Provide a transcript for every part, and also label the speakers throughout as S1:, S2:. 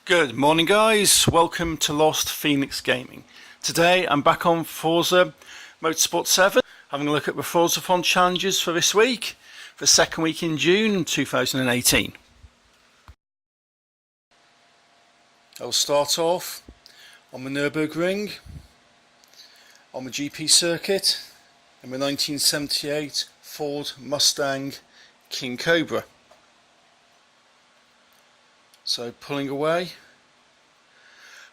S1: Good morning guys, welcome to Lost Phoenix Gaming. Today I'm back on Forza Motorsport 7, having a look at the Forzathon challenges for this week, for the second week in June 2018. I'll start off on the Nürburgring, on the GP circuit, in the 1978 Ford Mustang King Cobra. So pulling away,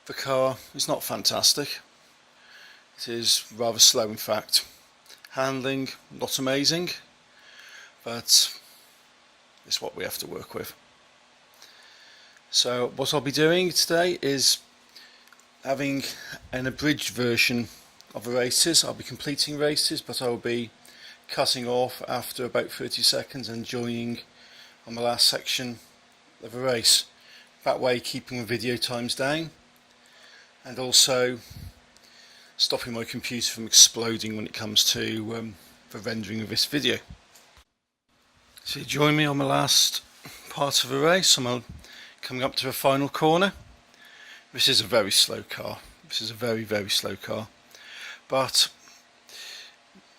S1: the car is not fantastic, it is rather slow in fact. Handling not amazing, but it's what we have to work with. So what I'll be doing today is having an abridged version of the races. I'll be completing races, but I'll be cutting off after about 30 seconds and joining on the last section of the race. That way keeping the video times down and also stopping my computer from exploding when it comes to the rendering of this video. So you join me on the last part of the race. I'm coming up to the final corner. This is a very slow car. This is a very slow car, but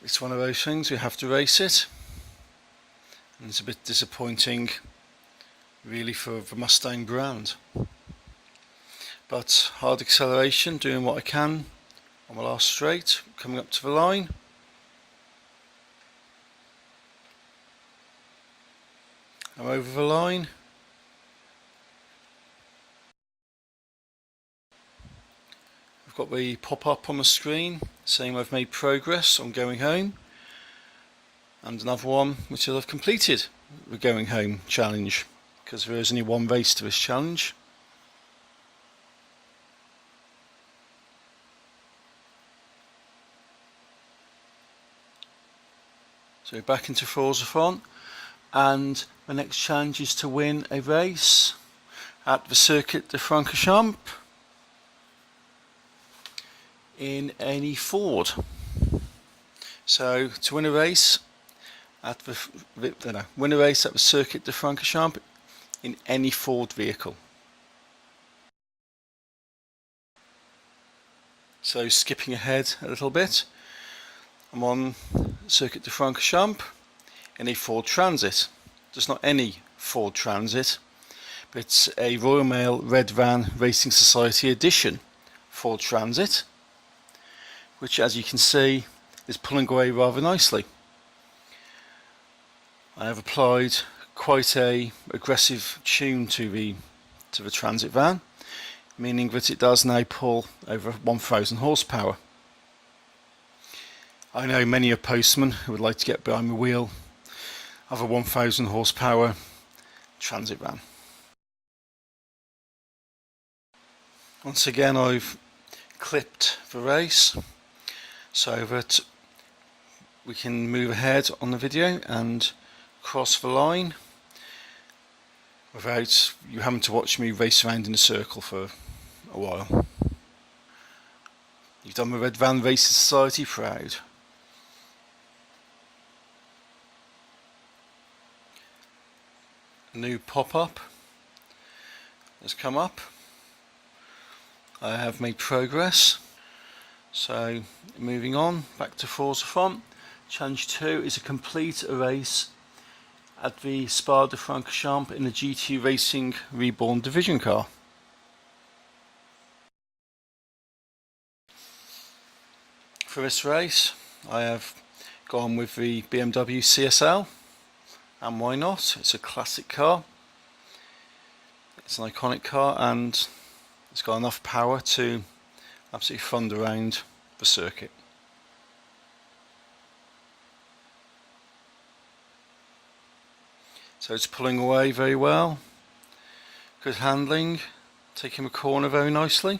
S1: it's one of those things, we have to race it, and it's a bit disappointing really for the Mustang brand, but hard acceleration, doing what I can on the last straight, coming up to the line. I'm over the line. I've got the pop-up on the screen saying I've made progress on going home, and another one which I've completed the going home challenge, because there is only one race to this challenge. So back into Forzathon, and the next challenge is to win a race at the Circuit de Francorchamps in any Ford. So to win a race at the Circuit de Francorchamps in any Ford vehicle. So skipping ahead a little bit, I'm on Circuit de Francorchamps in a Ford Transit. Just not any Ford Transit, but it's a Royal Mail Red Van Racing Society Edition Ford Transit, which, as you can see, is pulling away rather nicely. I have applied quite a aggressive tune to the Transit van, meaning that it does now pull over 1000 horsepower. I know many a postman who would like to get behind the wheel of a 1000 horsepower Transit van. Once again, I've clipped the race so that we can move ahead on the video and cross the line without you having to watch me race around in a circle for a while. You've done the Red Van Racing Society proud. A new pop-up has come up. I have made progress. So moving on, back to Forzathon. Challenge 2 is to complete a race at the Spa de Francorchamps in the GT Racing Reborn Division car. For this race I have gone with the BMW CSL, and why not? It's a classic car, it's an iconic car, and it's got enough power to absolutely thunder around the circuit. So it's pulling away very well, good handling, taking the corner very nicely.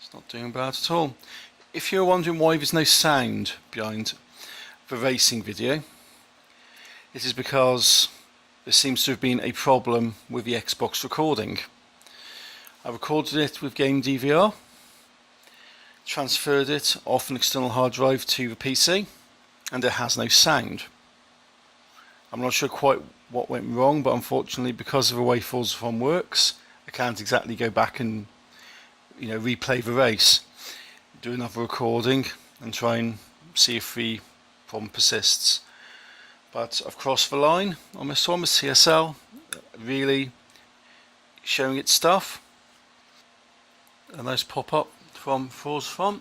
S1: It's not doing bad at all. If you're wondering why there's no sound behind the racing video, it is because there seems to have been a problem with the Xbox recording. I recorded it with Game DVR, transferred it off an external hard drive to the PC, and it has no sound. I'm not sure quite what went wrong, but unfortunately because of the way Forzathon works, I can't exactly go back and replay the race, do another recording and try and see if the problem persists. But I've crossed the line on this one with CSL, really showing its stuff. A nice pop up from Forzathon.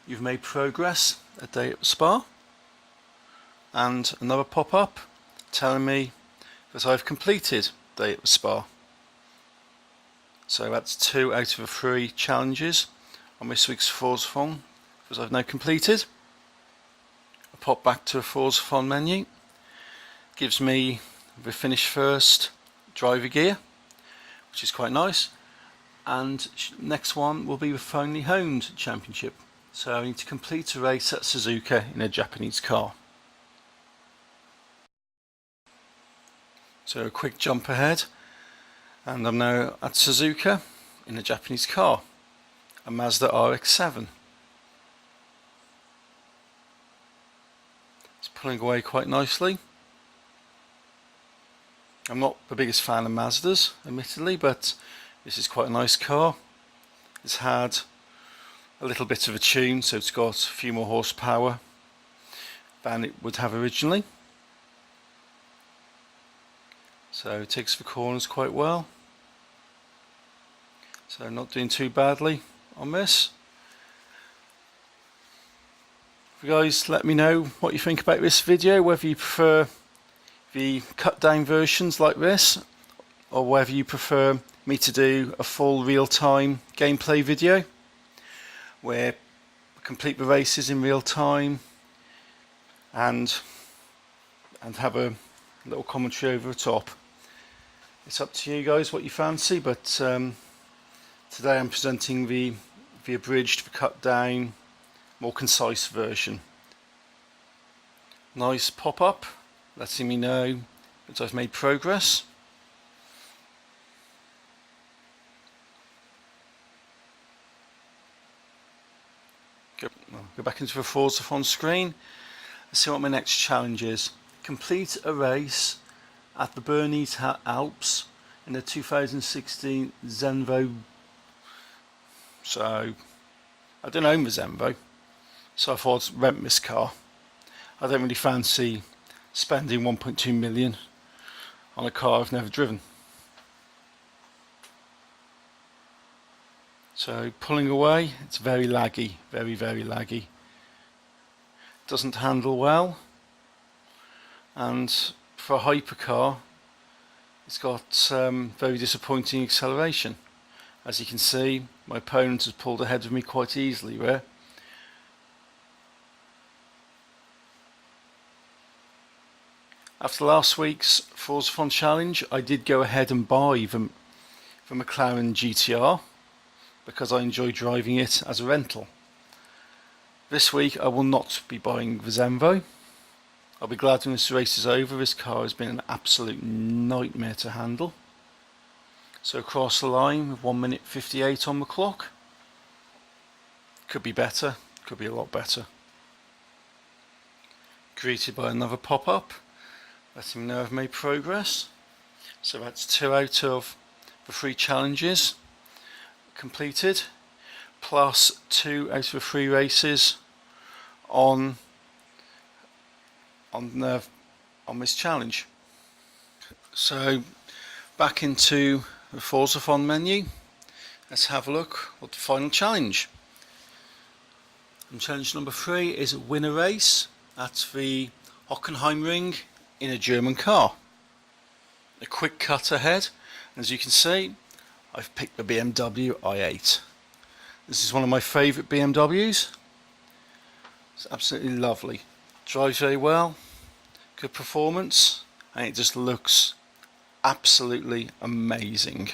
S1: You've made progress a day at Spa, and another pop up telling me that I've completed day at Spa. So that's 2 out of the 3 challenges on this week's Forzathon that I've now completed. I pop back to the Forzathon menu, gives me the finish first driver gear, which is quite nice, and next one will be the finally honed championship. So I need to complete a race at Suzuka in a Japanese car. So a quick jump ahead, and I'm now at Suzuka in a Japanese car, a Mazda RX-7. It's pulling away quite nicely. I'm not the biggest fan of Mazdas, admittedly, but this is quite a nice car. It's had a little bit of a tune, so it's got a few more horsepower than it would have originally. So it takes the corners quite well. So not doing too badly on this. You guys let me know what you think about this video, whether you prefer the cut down versions like this, or whether you prefer me to do a full real-time gameplay video where we complete the races in real time and have a little commentary over the top. It's up to you guys what you fancy, but today I'm presenting the abridged, the cut down, more concise version. Nice pop up letting me know that I've made progress. Go back into the Forzathon screen. Let's see what my next challenge is. Complete a race at the Bernese Alps in the 2016 Zenvo. So I don't own the Zenvo, so I thought I'd rent this car. I don't really fancy spending 1.2 million on a car I've never driven. So pulling away, it's very laggy, very laggy. Doesn't handle well, and for a hypercar it's got very disappointing acceleration. As you can see, my opponent has pulled ahead of me quite easily there. After last week's Forzathon challenge, I did go ahead and buy the McLaren GTR because I enjoy driving it as a rental. This week I will not be buying the Zenvo. I'll be glad when this race is over. This car has been an absolute nightmare to handle. So across the line with 1 minute 58 on the clock. Could be better, could be a lot better. Greeted by another pop-up, letting me know I've made progress. So that's 2 out of the 3 challenges completed, plus 2 out of the 3 races on this challenge. So back into the Forzathon menu. Let's have a look at the final challenge. And challenge number 3 is win a race at the Hockenheimring in a German car. A quick cut ahead. As you can see, I've picked the BMW i8. This is one of my favourite BMWs. It's absolutely lovely. Drives very well, good performance, and it just looks absolutely amazing.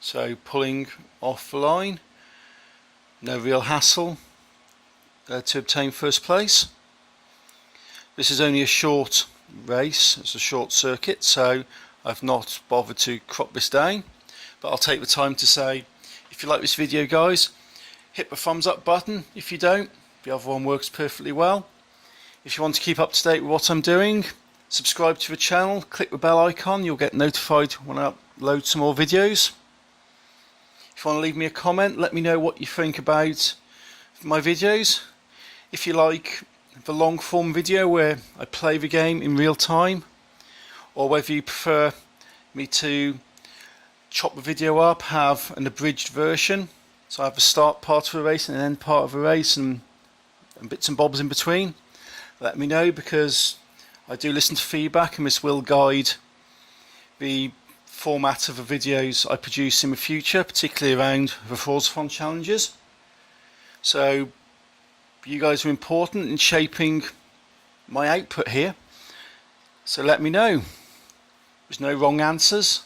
S1: So pulling off the line, no real hassle to obtain first place. This is only a short race, it's a short circuit, so I've not bothered to crop this down, but I'll take the time to say, if you like this video guys, hit the thumbs up button. If you don't, the other one works perfectly well. If you want to keep up to date with what I'm doing, Subscribe to the channel, click the bell icon, you'll get notified when I upload some more videos. If you want to leave me a comment, let me know what you think about my videos. If you like the long form video where I play the game in real time, or whether you prefer me to chop the video up, have an abridged version, so I have the start part of the race and the end part of the race and bits and bobs in between. Let me know, because I do listen to feedback and this will guide the format of the videos I produce in the future, particularly around the Forzathon challenges. So you guys are important in shaping my output here, so let me know. There's no wrong answers,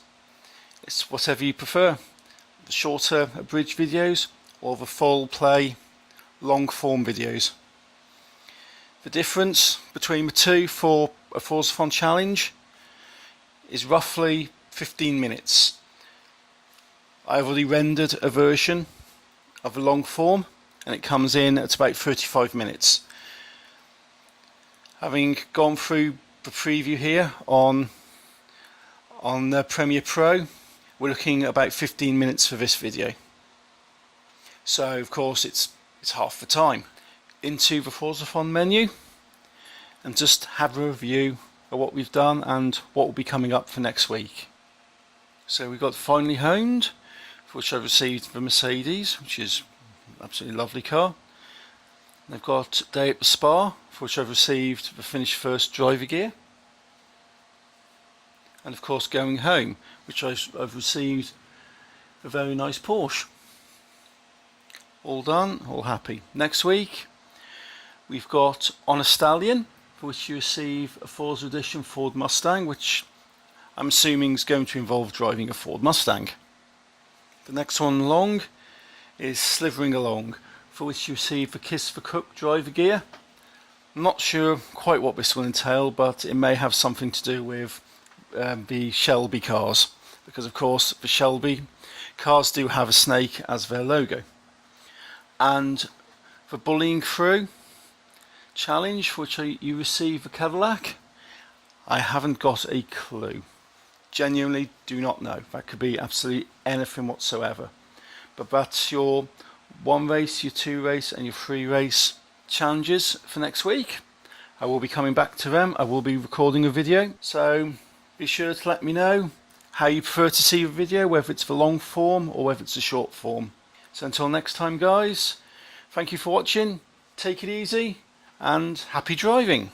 S1: it's whatever you prefer, the shorter abridged videos or the full play long form videos. The difference between the two for a Forzathon challenge is roughly 15 minutes. I've already rendered a version of the long form and it comes in at about 35 minutes. Having gone through the preview here on the Premiere Pro, we're looking at about 15 minutes for this video. So of course it's half the time. Into the Forzathon menu and just have a review of what we've done and what will be coming up for next week. So we've got Finally Honed, for which I received the Mercedes, which is an absolutely lovely car. They've got Day at the Spa, for which I've received the finished first driver gear. And of course Going Home, which I've received a very nice Porsche. All done, all happy. Next week we've got On a Stallion, for which you receive a Forza Edition Ford Mustang, which I'm assuming is going to involve driving a Ford Mustang. The next one along is Slithering Along, for which you receive the Kiss the Cook driver gear. I'm not sure quite what this will entail, but it may have something to do with the Shelby cars, because of course the Shelby cars do have a snake as their logo. And the Bullying Through challenge, for which you receive a Cadillac, I haven't got a clue. Genuinely do not know. That could be absolutely anything whatsoever. But that's your 1 race, your 2 race and your 3 race challenges for next week. I will be coming back to them. I will be recording a video, so be sure to let me know how you prefer to see the video, whether it's the long form or whether it's the short form. So until next time guys, thank you for watching, take it easy and happy driving.